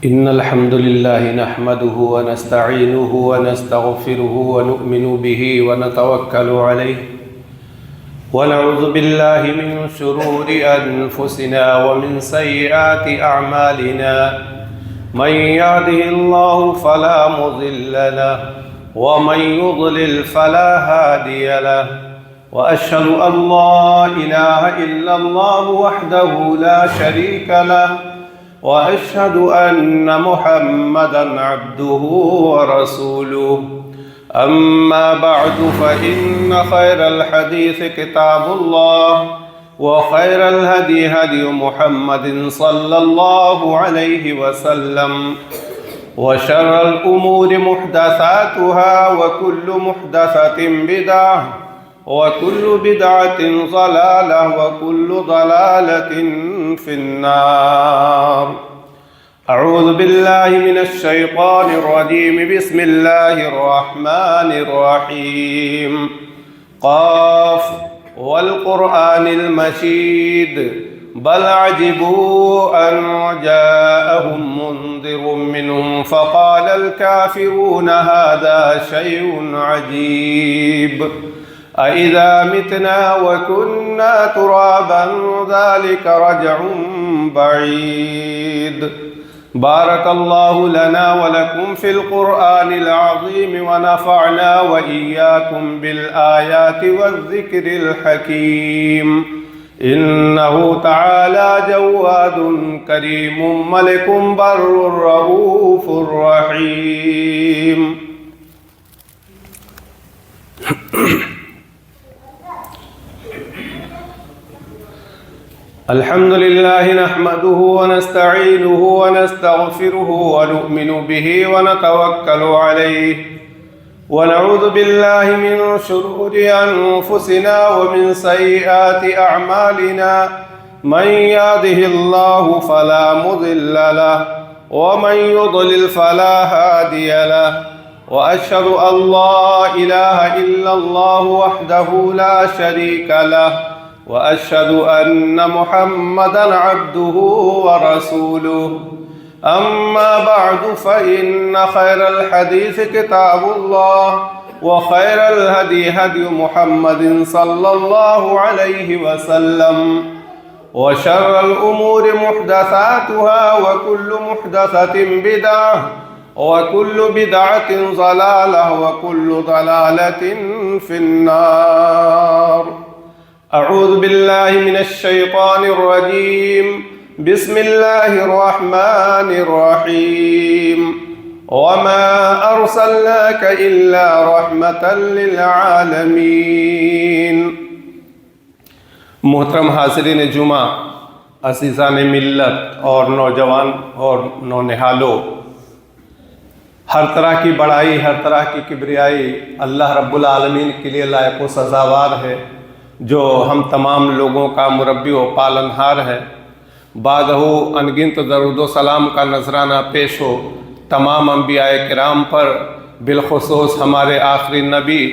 إن الحمد لله نحمده ونستعينه ونستغفره ونؤمن به ونتوكل عليه ونعوذ بالله من شرور أنفسنا ومن سيئات أعمالنا من يهده الله فلا مضل له ومن يضلل فلا هادي له وأشهد أن لا إله إلا الله وحده لا شريك له وأشهد أن محمدًا عبده ورسوله أما بعد فإن خير الحديث كتاب الله وخير الهدي هدي محمد صلى الله عليه وسلم وشر الأمور محدثاتها وكل محدثة بدعة وكل بدعة ضلالة وكل ضلالة في النار. أعوذ بالله من الشيطان الرجيم. بسم الله الرحمن الرحيم. قاف والقرآن المجيد بل عجبوا أن جاءهم منذر منهم فقال الكافرون هذا شيء عجيب أإذا متنا وكنا ترابا ذلك رجع بعيد. بارك الله لنا ولكم في القرآن العظيم ونفعنا وإياكم بالآيات والذكر الحكيم. إنه تعالى جواد كريم ملك بر رؤوف رحيم. الحمد لله نحمده ونستعينه ونستغفره ونؤمن به ونتوكل عليه ونعوذ بالله من شرور أنفسنا ومن سيئات أعمالنا من يهده الله فلا مضل له ومن يضلل فلا هادي له وأشهد أن لا إله إلا الله وحده لا شريك له وأشهد أن محمدًا عبده ورسوله. أما بعد فإن خير الحديث كتاب الله وخير الهدي هدي محمد صلى الله عليه وسلم وشر الأمور محدثاتها وكل محدثة بدعة وكل بدعة ضلالة وكل ضلالة في النار. أعوذ بالله من الشيطان الرجيم. بسم الله الرحمن الرحيم. وما أرسلناك إلا رحمة للعالمين. محترم حاضرین جمعہ، عزیزان ملت اور نوجوان اور نونہالوں، ہر طرح کی بڑائی، ہر طرح کی کبریائی اللہ رب العالمین کے لیے لائق و سزاوار ہے، جو ہم تمام لوگوں کا مربی و پالنہار ہے. بعد انگنت درود و سلام کا نذرانہ پیش ہو تمام انبیاء کرام پر، بالخصوص ہمارے آخری نبی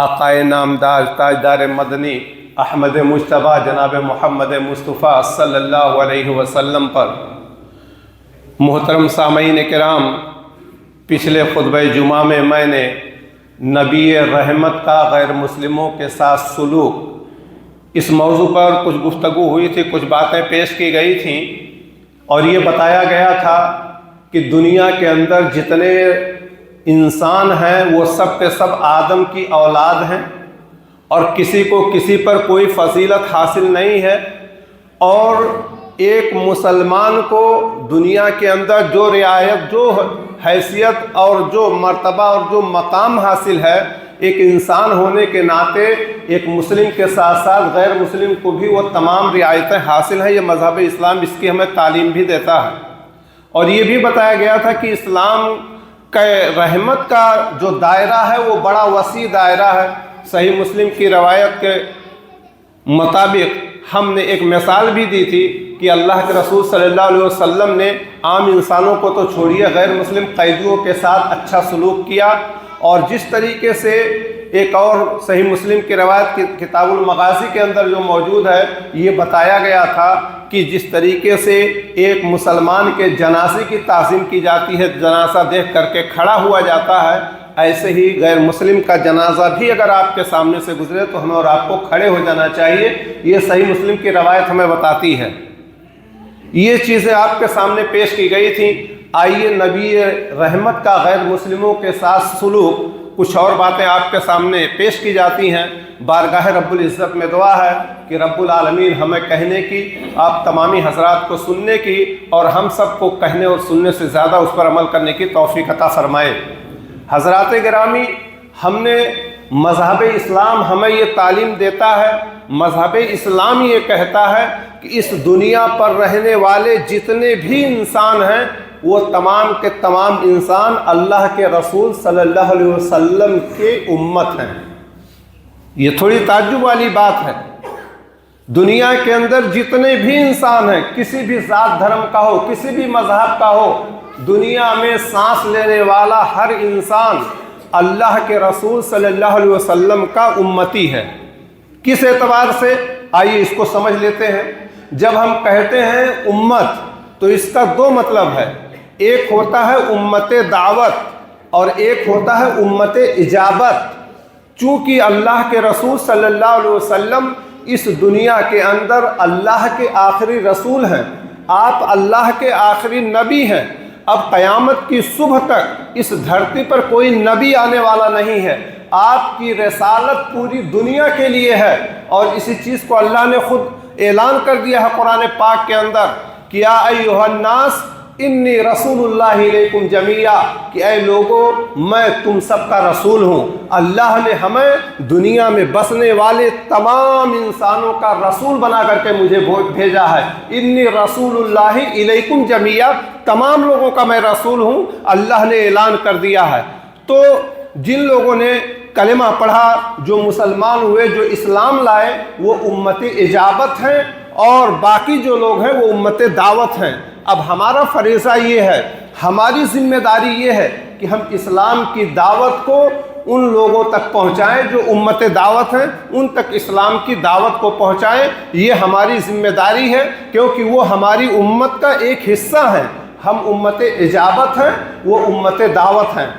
آقائے نامدار تاجدار مدنی احمد مجتبیٰ جناب محمد مصطفیٰ صلی اللہ علیہ وسلم پر. محترم سامعین کرام، پچھلے خطبہ جمعہ میں نے نبی رحمت کا غیر مسلموں کے ساتھ سلوک، اس موضوع پر کچھ گفتگو ہوئی تھی، کچھ باتیں پیش کی گئی تھیں، اور یہ بتایا گیا تھا کہ دنیا کے اندر جتنے انسان ہیں وہ سب کے سب آدم کی اولاد ہیں، اور کسی کو کسی پر کوئی فضیلت حاصل نہیں ہے، اور ایک مسلمان کو دنیا کے اندر جو رعایت، جو حیثیت اور جو مرتبہ اور جو مقام حاصل ہے، ایک انسان ہونے کے ناطے ایک مسلم کے ساتھ ساتھ غیر مسلم کو بھی وہ تمام رعایتیں حاصل ہیں. یہ مذہب اسلام اس کی ہمیں تعلیم بھی دیتا ہے. اور یہ بھی بتایا گیا تھا کہ اسلام کے رحمت کا جو دائرہ ہے وہ بڑا وسیع دائرہ ہے. صحیح مسلم کی روایت کے مطابق ہم نے ایک مثال بھی دی تھی کہ اللہ کے رسول صلی اللہ علیہ وسلم نے عام انسانوں کو تو چھوڑیے، غیر مسلم قیدیوں کے ساتھ اچھا سلوک کیا، اور جس طریقے سے ایک اور صحیح مسلم کی روایت کتاب المغازی کے اندر جو موجود ہے، یہ بتایا گیا تھا کہ کہ جس طریقے سے ایک مسلمان کے جنازے کی تعظیم کی جاتی ہے، جنازہ دیکھ کر کے کھڑا ہوا جاتا ہے، ایسے ہی غیر مسلم کا جنازہ بھی اگر آپ کے سامنے سے گزرے تو ہمیں اور آپ کو کھڑے ہو جانا چاہیے۔ یہ صحیح مسلم کی روایت ہمیں بتاتی ہے۔ یہ چیزیں آپ کے سامنے پیش کی گئی تھیں۔ آئیے نبی رحمت کا غیر مسلموں کے ساتھ سلوک، کچھ اور باتیں آپ کے سامنے پیش کی جاتی ہیں۔ بارگاہ رب العزت میں دعا ہے کہ رب العالمین ہمیں کہنے کی، آپ تمامی حضرات کو سننے کی، اور ہم سب کو کہنے اور سننے سے زیادہ اس پر عمل کرنے کی توفیق عطا فرمائے۔ حضرات گرامی، ہم نے مذہب اسلام ہمیں یہ تعلیم دیتا ہے، مذہب اسلام یہ کہتا ہے کہ اس دنیا پر رہنے والے جتنے بھی انسان ہیں وہ تمام کے تمام انسان اللہ کے رسول صلی اللہ علیہ وسلم کے امت ہیں۔ یہ تھوڑی تعجب والی بات ہے۔ دنیا کے اندر جتنے بھی انسان ہیں، کسی بھی ذات دھرم کا ہو، کسی بھی مذہب کا ہو، دنیا میں سانس لینے والا ہر انسان اللہ کے رسول صلی اللہ علیہ وسلم کا امتی ہے۔ کس اعتبار سے؟ آئیے اس کو سمجھ لیتے ہیں۔ جب ہم کہتے ہیں امت تو اس کا دو مطلب ہے، ایک ہوتا ہے امت دعوت اور ایک ہوتا ہے امت اجابت۔ چونکہ اللہ کے رسول صلی اللہ علیہ وسلم اس دنیا کے اندر اللہ کے آخری رسول ہیں، آپ اللہ کے آخری نبی ہیں۔ اب قیامت کی صبح تک اس دھرتی پر کوئی نبی آنے والا نہیں ہے۔ آپ کی رسالت پوری دنیا کے لیے ہے، اور اسی چیز کو اللہ نے خود اعلان کر دیا ہے قرآن پاک کے اندر کہ یا ایھا الناس انی رسول اللہ علیکم جمیعا، کہ اے لوگو میں تم سب کا رسول ہوں۔ اللہ نے ہمیں دنیا میں بسنے والے تمام انسانوں کا رسول بنا کر کے مجھے بھیجا ہے۔ انی رسول اللہ علیکم جمیعا، تمام لوگوں کا میں رسول ہوں، اللہ نے اعلان کر دیا ہے۔ تو جن لوگوں نے کلمہ پڑھا، جو مسلمان ہوئے، جو اسلام لائے، وہ امت اجابت ہیں، اور باقی جو لوگ ہیں وہ امت دعوت ہیں۔ اب ہمارا فریضہ یہ ہے، ہماری ذمہ داری یہ ہے کہ ہم اسلام کی دعوت کو ان لوگوں تک پہنچائیں جو امت دعوت ہیں، ان تک اسلام کی دعوت کو پہنچائیں۔ یہ ہماری ذمہ داری ہے، کیونکہ وہ ہماری امت کا ایک حصہ ہیں۔ ہم امت اجابت ہیں، وہ امت دعوت ہیں۔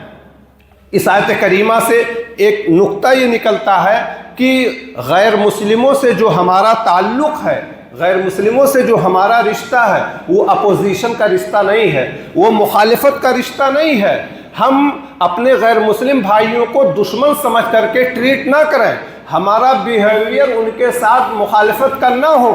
اس آیت کریمہ سے ایک نقطہ یہ نکلتا ہے کہ غیر مسلموں سے جو ہمارا تعلق ہے، غیر مسلموں سے جو ہمارا رشتہ ہے، وہ اپوزیشن کا رشتہ نہیں ہے، وہ مخالفت کا رشتہ نہیں ہے۔ ہم اپنے غیر مسلم بھائیوں کو دشمن سمجھ کر کے ٹریٹ نہ کریں، ہمارا بیہیویئر ان کے ساتھ مخالفت کا نہ ہو،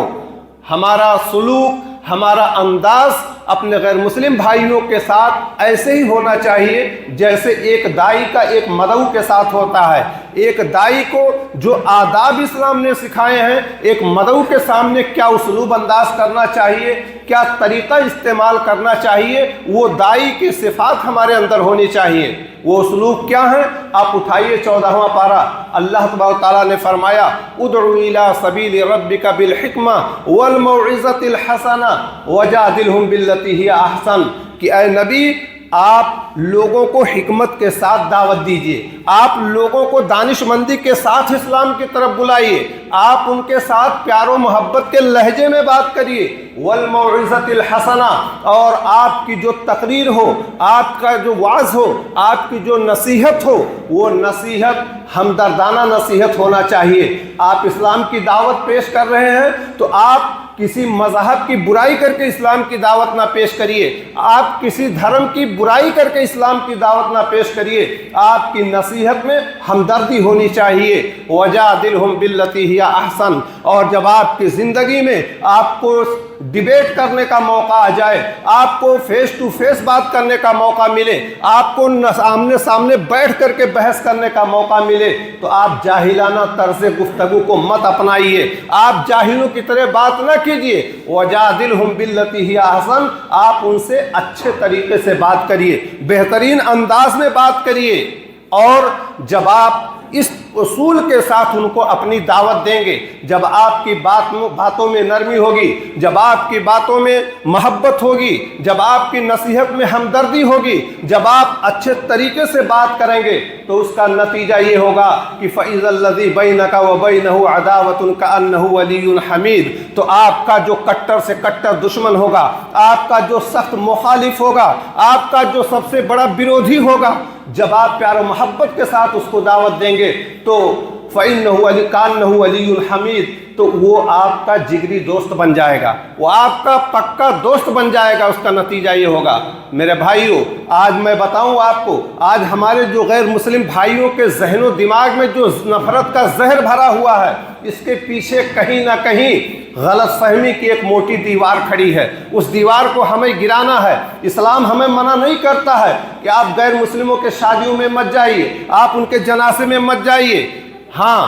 ہمارا سلوک، ہمارا انداز اپنے غیر مسلم بھائیوں کے ساتھ ایسے ہی ہونا چاہیے جیسے ایک دائی کا ایک مدعو کے ساتھ ہوتا ہے۔ ایک دائی کو جو آداب اسلام نے سکھائے ہیں، ایک مدعو کے سامنے کیا اسلوب انداز کرنا چاہیے، کیا طریقہ استعمال کرنا چاہیے، وہ دائی کی صفات ہمارے اندر ہونی چاہیے۔ وہ اسلوب کیا ہیں؟ آپ اٹھائیے 14واں پارہ، اللہ تبارک و تعالیٰ نے فرمایا ادعو الی سبیل ربک بالحکمہ والموعظۃ الحسنہ وجادلہم باللتی ہی احسن، کہ اے نبی آپ لوگوں کو حکمت کے ساتھ دعوت دیجیے، آپ لوگوں کو دانش مندی کے ساتھ اسلام کی طرف بلائیے، آپ ان کے ساتھ پیار و محبت کے لہجے میں بات کریے، والموعظۃ الحسنہ، اور آپ کی جو تقریر ہو، آپ کا جو وعظ ہو، آپ کی جو نصیحت ہو، وہ نصیحت ہمدردانہ نصیحت ہونا چاہیے۔ آپ اسلام کی دعوت پیش کر رہے ہیں تو آپ کسی مذہب کی برائی کر کے اسلام کی دعوت نہ پیش کریے، آپ کسی دھرم کی برائی کر کے اسلام کی دعوت نہ پیش کریے، آپ کی نصیحت میں ہمدردی ہونی چاہیے۔ وجادلہم باللتی ہی احسن، اور جب آپ کی زندگی میں آپ کو ڈیبیٹ کرنے کا موقع آ جائے، آپ کو فیس ٹو فیس بات کرنے کا موقع ملے، آپ کو آمنے سامنے بیٹھ کر کے بحث کرنے کا موقع ملے، تو آپ جاہلانہ طرز گفتگو کو مت اپنائیے، آپ جاہلوں کی طرح بات نہ کیجیے۔ وجادلہم باللتی ہی احسن، آپ ان سے اچھے طریقے سے بات کریے، بہترین انداز میں بات کریے، اور جب آپ اس اصول کے ساتھ ان کو اپنی دعوت دیں گے۔ جب آپ کی باتوں میں نرمی ہوگی، جب آپ کی باتوں میں محبت ہوگی، جب آپ کی نصیحت میں ہمدردی ہوگی، جب آپ اچھے طریقے سے بات کریں گے تو اس کا نتیجہ یہ ہوگا کہ فَإِذَا الَّذِي بَيْنَكَ وَبَيْنَهُ عَدَاوَةٌ كَأَنَّهُ وَلِيٌّ حَمِيدٌ، تو آپ کا جو کٹر سے کٹر دشمن ہوگا، آپ کا جو سخت مخالف ہوگا، آپ کا جو سب سے بڑا بیرودھی ہوگا، جب آپ پیار و محبت کے ساتھ اس کو دعوت دیں گے تو فَإِنَّهُ كَأَنَّهُ وَلِيٌّ حَمِيدٌ، تو وہ آپ کا جگری دوست بن جائے گا، وہ آپ کا پکا دوست بن جائے گا۔ اس کا نتیجہ یہ ہوگا میرے بھائیوں، آج میں بتاؤں آپ کو، آج ہمارے جو غیر مسلم بھائیوں کے ذہن و دماغ میں جو نفرت کا زہر بھرا ہوا ہے، اس کے پیچھے کہیں نہ کہیں غلط فہمی کی ایک موٹی دیوار کھڑی ہے۔ اس دیوار کو ہمیں گرانا ہے۔ اسلام ہمیں منع نہیں کرتا ہے کہ آپ غیر مسلموں کے شادیوں میں مت جائیے، آپ ان کے جنازے میں مت جائیے۔ ہاں،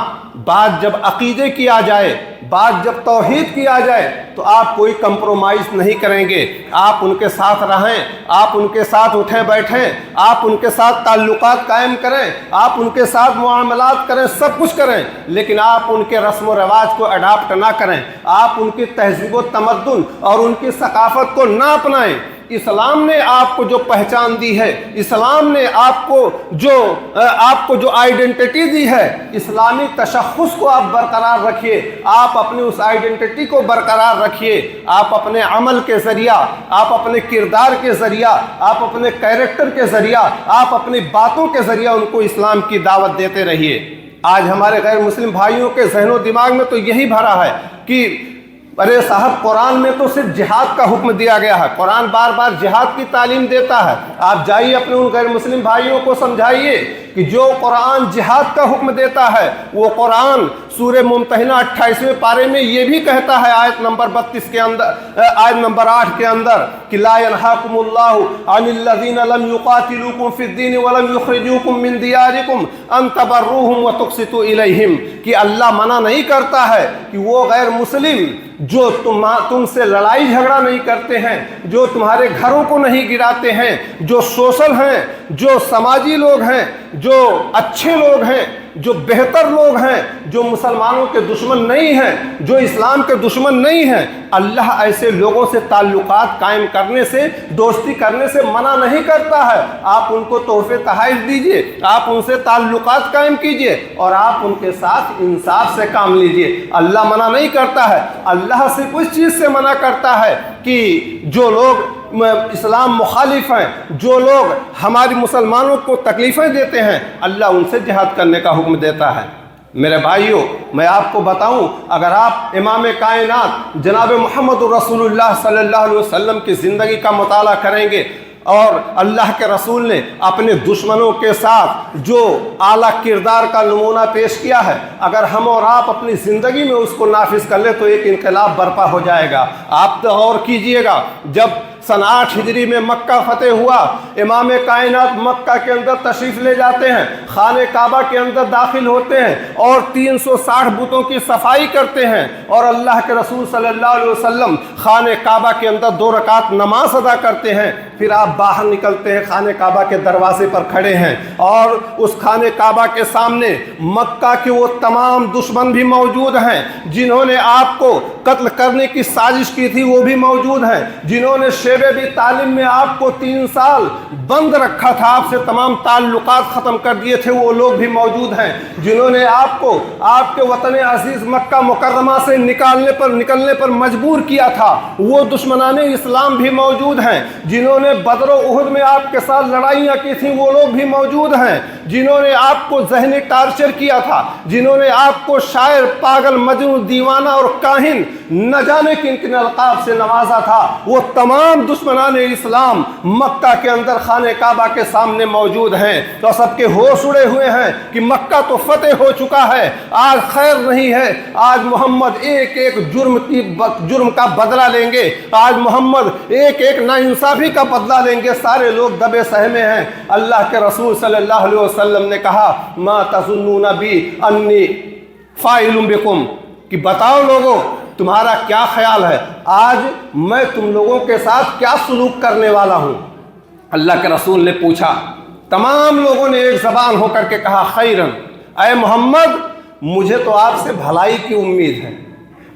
بات جب عقیدے کی آ جائے، بات جب توحید کی آ جائے تو آپ کوئی کمپرومائز نہیں کریں گے، آپ ان کے ساتھ رہیں، آپ ان کے ساتھ اٹھیں بیٹھیں، آپ ان کے ساتھ تعلقات قائم کریں، آپ ان کے ساتھ معاملات کریں، سب کچھ کریں، لیکن آپ ان کے رسم و رواج کو اڈاپٹ نہ کریں، آپ ان کی تہذیب و تمدن اور ان کی ثقافت کو نہ اپنائیں۔ اسلام نے آپ کو جو پہچان دی ہے، اسلام نے آپ کو جو آئیڈینٹی دی ہے، اسلامی تشخص کو آپ برقرار رکھیے، آپ اپنی اس آئیڈینٹی کو برقرار رکھیے، آپ اپنے عمل کے ذریعہ، آپ اپنے کردار کے ذریعہ، آپ اپنے کیریکٹر کے ذریعہ، آپ اپنی باتوں کے ذریعہ ان کو اسلام کی دعوت دیتے رہیے۔ آج ہمارے غیر مسلم بھائیوں کے ذہن و دماغ میں تو یہی بھرا ہے کہ ارے صاحب، قرآن میں تو صرف جہاد کا حکم دیا گیا ہے، قرآن بار بار جہاد کی تعلیم دیتا ہے۔ آپ جائیے اپنے ان غیر مسلم بھائیوں کو سمجھائیے کہ جو قرآن جہاد کا حکم دیتا ہے، وہ قرآن سورہ ممتحنہ 28ویں پارے میں یہ بھی کہتا ہے، آیت نمبر 32 کے اندر، آیت نمبر 8 کے اندر کہ لا ينهاكم الله عن الذين لم يقاتلوكم في الدين ولم يخرجوكم من دياركم ان تبروهم وتقسطوا اليهم، کہ اللہ منع نہیں کرتا ہے کہ وہ غیر مسلم جو تم سے لڑائی جھگڑا نہیں کرتے ہیں، جو تمہارے گھروں کو نہیں گراتے ہیں، جو سوشل ہیں، جو سماجی لوگ ہیں، جو اچھے لوگ ہیں، جو بہتر لوگ ہیں، جو مسلمانوں کے دشمن نہیں ہیں، جو اسلام کے دشمن نہیں ہیں، اللہ ایسے لوگوں سے تعلقات قائم کرنے سے، دوستی کرنے سے منع نہیں کرتا ہے۔ آپ ان کو تحفے تحائف دیجئے، آپ ان سے تعلقات قائم کیجئے اور آپ ان کے ساتھ انصاف سے کام لیجئے۔ اللہ منع نہیں کرتا ہے، اللہ صرف اس چیز سے منع کرتا ہے کہ جو لوگ اسلام مخالف ہیں، جو لوگ ہماری مسلمانوں کو تکلیفیں دیتے ہیں، اللہ ان سے جہاد کرنے کا حکم دیتا ہے۔ میرے بھائیوں، میں آپ کو بتاؤں، اگر آپ امام کائنات جناب محمد رسول اللہ صلی اللہ علیہ وسلم کی زندگی کا مطالعہ کریں گے اور اللہ کے رسول نے اپنے دشمنوں کے ساتھ جو اعلیٰ کردار کا نمونہ پیش کیا ہے، اگر ہم اور آپ اپنی زندگی میں اس کو نافذ کر لیں تو ایک انقلاب برپا ہو جائے گا۔ آپ غور کیجئے گا، جب سن 8 ہجری میں مکہ فتح ہوا، امام کائنات مکہ کے اندر تشریف لے جاتے ہیں، خانہ کعبہ کے اندر داخل ہوتے ہیں اور 360 بتوں کی صفائی کرتے ہیں، اور اللہ کے رسول صلی اللہ علیہ وسلم خانہ کعبہ کے اندر 2 رکعت نماز ادا کرتے ہیں۔ پھر آپ باہر نکلتے ہیں، خانہ کعبہ کے دروازے پر کھڑے ہیں اور اس خانہ کعبہ کے سامنے مکہ کے وہ تمام دشمن بھی موجود ہیں جنہوں نے آپ کو قتل کرنے کی سازش کی تھی، وہ بھی موجود ہیں، جنہوں نے شیب بھی تعلیم میں آپ کو 3 سال بند رکھا تھا، آپ سے تمام تعلقات ختم کر دیے تھے، وہ لوگ بھی موجود ہیں، جنہوں نے آپ کو آپ کے وطن عزیز مکہ مکرمہ سے نکلنے پر مجبور کیا تھا، وہ دشمنان اسلام بھی موجود ہیں، جنہوں نے بدر و احد میں آپ کے ساتھ لڑائیاں کی تھیں، وہ لوگ بھی موجود ہیں، جنہوں نے آپ کو ذہنی ٹارچر کیا تھا، جنہوں نے آپ کو شاعر، پاگل، مجنون، دیوانہ اور کاہن نہ جانے کن القاب سے نوازا تھا، وہ تمام دشمنان اسلام مکہ کے اندر خانہ کعبہ کے سامنے موجود ہیں۔ تو سب کے ہوش اڑے ہوئے ہیں کہ مکہ تو فتح ہو چکا ہے، آج خیر نہیں ہے، آج محمد ایک ایک جرم کا بدلہ لیں گے، آج محمد ایک ایک ناانصافی کا بدلہ لیں گے۔ سارے لوگ دبے سہمے ہیں۔ اللہ کے رسول صلی اللہ علیہ وسلم نے کہا ما تظنون بی انی فاعل بکم، کہ بتاؤ لوگوں تمہارا کیا خیال ہے، آج میں تم لوگوں کے ساتھ کیا سلوک کرنے والا ہوں۔ اللہ کے رسول نے پوچھا، تمام لوگوں نے ایک زبان ہو کر کے کہا خیرن، اے محمد مجھے تو آپ سے بھلائی کی امید ہے۔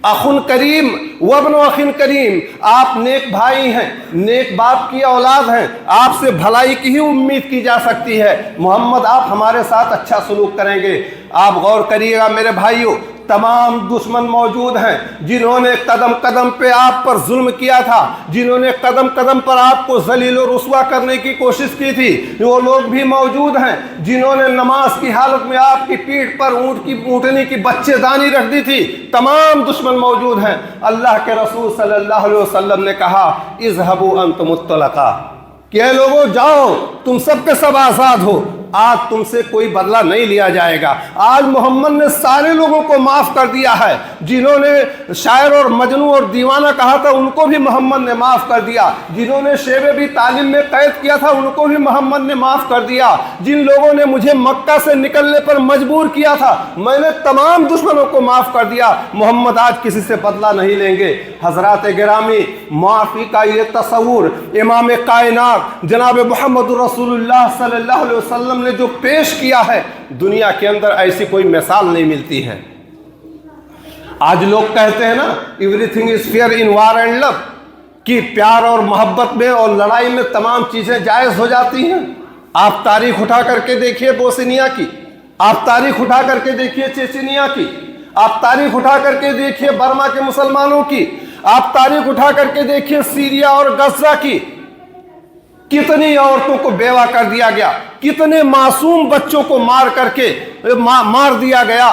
اخن کریم وابن اخن کریم، آپ نیک بھائی ہیں، نیک باپ کی اولاد ہیں، آپ سے بھلائی کی ہی امید کی جا سکتی ہے۔ محمد آپ ہمارے ساتھ اچھا سلوک کریں گے۔ آپ غور کریے گا میرے بھائیوں، تمام دشمن موجود ہیں جنہوں نے قدم قدم پہ آپ پر ظلم کیا تھا، جنہوں نے قدم قدم پر آپ کو ذلیل و رسوا کرنے کی کوشش کی تھی، وہ لوگ بھی موجود ہیں جنہوں نے نماز کی حالت میں آپ کی پیٹھ پر اونٹنی کی بچے دانی رکھ دی تھی۔ تمام دشمن موجود ہیں۔ اللہ کے رسول صلی اللہ علیہ وسلم نے کہا اذهبوا انتم الطلقاء، کہ اے لوگوں جاؤ، تم سب کے سب آزاد ہو، آج تم سے کوئی بدلہ نہیں لیا جائے گا۔ آج محمد نے سارے لوگوں کو معاف کر دیا ہے۔ جنہوں نے شاعر اور مجنون اور دیوانہ کہا تھا ان کو بھی محمد نے معاف کر دیا۔ جنہوں نے شیب بھی تعلیم میں قید کیا تھا ان کو بھی محمد نے معاف کر دیا۔ جن لوگوں نے مجھے مکہ سے نکلنے پر مجبور کیا تھا میں نے تمام دشمنوں کو معاف کر دیا۔ محمد آج کسی سے بدلہ نہیں لیں گے۔ حضرات گرامی، معافی کا یہ تصور امام کائنات جناب محمد رسول اللہ صلی اللہ علیہ وسلم نے جو پیش کیا ہے، دنیا کے اندر ایسی کوئی مثال نہیں ملتی ہے۔ آج لوگ کہتے ہیں نا everything is fair in war and love, کہ پیار اور محبت میں اور لڑائی میں تمام چیزیں جائز ہو جاتی ہیں۔ آپ تاریخ اٹھا کر کے دیکھیے بوسنیا کی، آپ تاریخ اٹھا کر کے دیکھیے چیچنیا کی، آپ تاریخ اٹھا کر کے دیکھیے برما کے مسلمانوں کی، آپ تاریخ اٹھا کر کے دیکھیے سیریا اور غزہ کی۔ کتنی عورتوں کو بیوہ کر دیا گیا، کتنے معصوم بچوں کو مار دیا گیا۔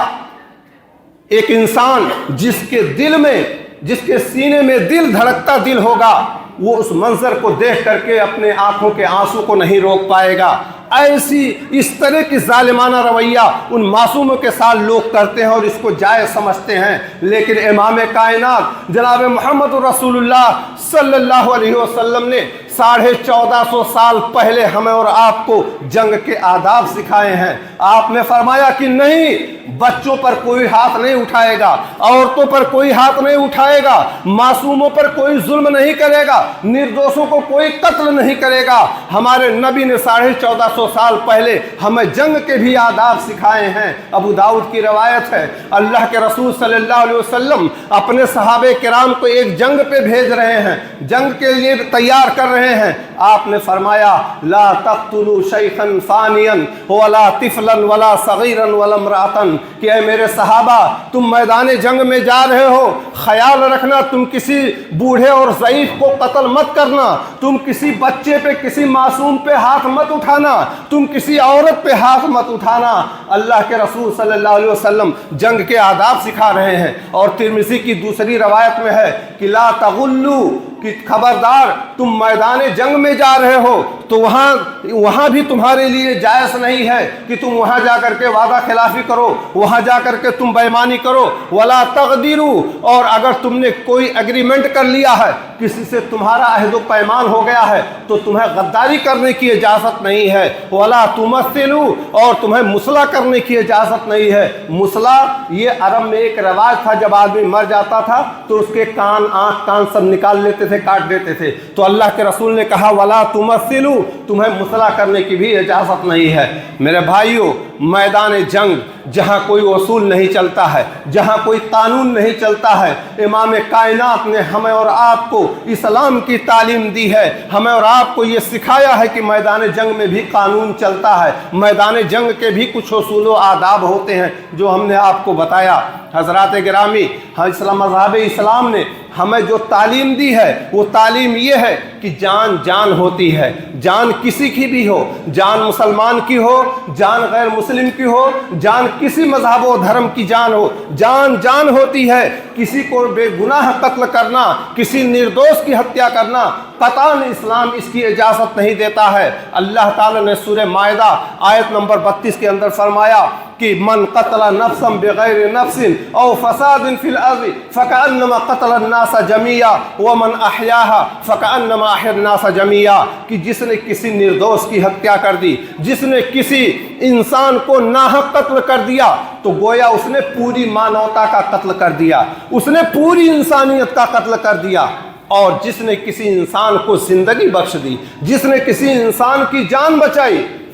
ایک انسان جس کے دل میں، جس کے سینے میں دل دھڑکتا دل ہوگا، وہ اس منظر کو دیکھ کر کے اپنے آنکھوں کے آنسو کو نہیں روک پائے گا۔ ایسی اس طرح کی ظالمانہ رویہ ان معصوموں کے ساتھ لوگ کرتے ہیں اور اس کو جائز سمجھتے ہیں۔ لیکن امام کائنات جناب محمد رسول اللہ صلی اللہ علیہ وسلم نے 1450 سال پہلے ہمیں اور آپ کو جنگ کے آداب سکھائے ہیں۔ آپ نے فرمایا کہ نہیں، بچوں پر کوئی ہاتھ نہیں اٹھائے گا، عورتوں پر کوئی ہاتھ نہیں اٹھائے گا، معصوموں پر کوئی ظلم نہیں کرے گا، نردوشوں کو کوئی قتل نہیں کرے گا۔ ہمارے نبی نے 1450 سال پہلے ہمیں جنگ کے بھی آداب سکھائے ہیں۔ ابو داؤد کی روایت ہے، اللہ کے رسول صلی اللہ علیہ وسلم اپنے صحابہ کرام کو ایک جنگ پہ بھیج رہے ہیں، جنگ کے لیے تیار کر رہے ہیں۔ آپ نے فرمایا لا تقتلوا شیخا فانیا ولا طفلا ولا صغیرا ولا امرأۃ، کہ اے میرے صحابہ تم میدان جنگ میں جا رہے ہو، خیال رکھنا تم کسی بوڑھے اور ضعیف کو قتل مت کرنا، تم کسی بچے پہ، کسی معصوم پہ ہاتھ مت اٹھانا، تم کسی عورت پہ ہاتھ مت اٹھانا۔ اللہ کے رسول صلی اللہ علیہ وسلم جنگ کے آداب سکھا رہے ہیں۔ اور ترمذی کی دوسری روایت میں ہے کہ لا تغلوا، کہ خبردار تم میدان جنگ میں جا رہے ہو تو وہاں بھی تمہارے لیے جائز نہیں ہے کہ تم وہاں جا کر کے وعدہ خلافی کرو، وہاں جا کر کے تم بے ایمانی کرو۔ ولا تغدروا، اور اگر تم نے کوئی ایگریمنٹ کر لیا ہے، کسی سے تمہارا عہد و پیمان ہو گیا ہے تو تمہیں غداری کرنے کی اجازت نہیں ہے۔ ولا تمثلوا، اور تمہیں مسلح کرنے کی اجازت نہیں ہے۔ مسلح یہ عرب میں ایک رواج تھا، جب آدمی مر جاتا تھا تو اس کے کان، آنکھ، کان سب نکال لیتے تھے، کاٹ دیتے تھے۔ تو اللہ کے رسول نے کہا ولا تمثلوا، تمہیں مسلح کرنے کی بھی اجازت نہیں ہے۔ میرے بھائیوں، میدان جنگ جہاں کوئی اصول نہیں چلتا ہے، جہاں کوئی قانون نہیں چلتا ہے، امام کائنات نے ہمیں اور آپ کو اسلام کی تعلیم دی ہے۔ ہمیں اور آپ کو یہ سکھایا ہے کہ میدان جنگ میں بھی قانون چلتا ہے، میدان جنگ کے بھی کچھ اصول و آداب ہوتے ہیں جو ہم نے آپ کو بتایا۔ حضرات گرامی، مذہب اسلام نے ہمیں جو تعلیم دی ہے وہ تعلیم یہ ہے کہ جان جان ہوتی ہے، جان کسی کی بھی ہو، جان مسلمان کی ہو، جان غیر مسلم کی ہو، جان کسی مذہب و دھرم کی جان ہو، جان جان ہوتی ہے۔ کسی کو بے گناہ قتل کرنا، کسی نردوش کی ہتیا کرنا قطعاً اسلام اس کی اجازت نہیں دیتا ہے۔ اللہ تعالیٰ نے سورہ مائدہ آیت نمبر 32 کے اندر فرمایا کہ من قتل نفسا بغیر نفس او فساد فی الارض فکأنما قتل الناس جميعا ومن احیاها فکأنما احیا الناس جميعا، کہ جس نے کسی نردوش کی ہتیا کر دی، جس نے کسی انسان کو ناحق قتل کر دیا تو گویا اس نے پوری مانوتا کا قتل کر دیا، اس نے پوری انسانیت کا قتل کر دیا۔ اور جس نے کسی انسان کو زندگی بخش دی، جس نے کسی انسان کی جان بچائی،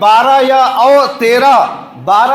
12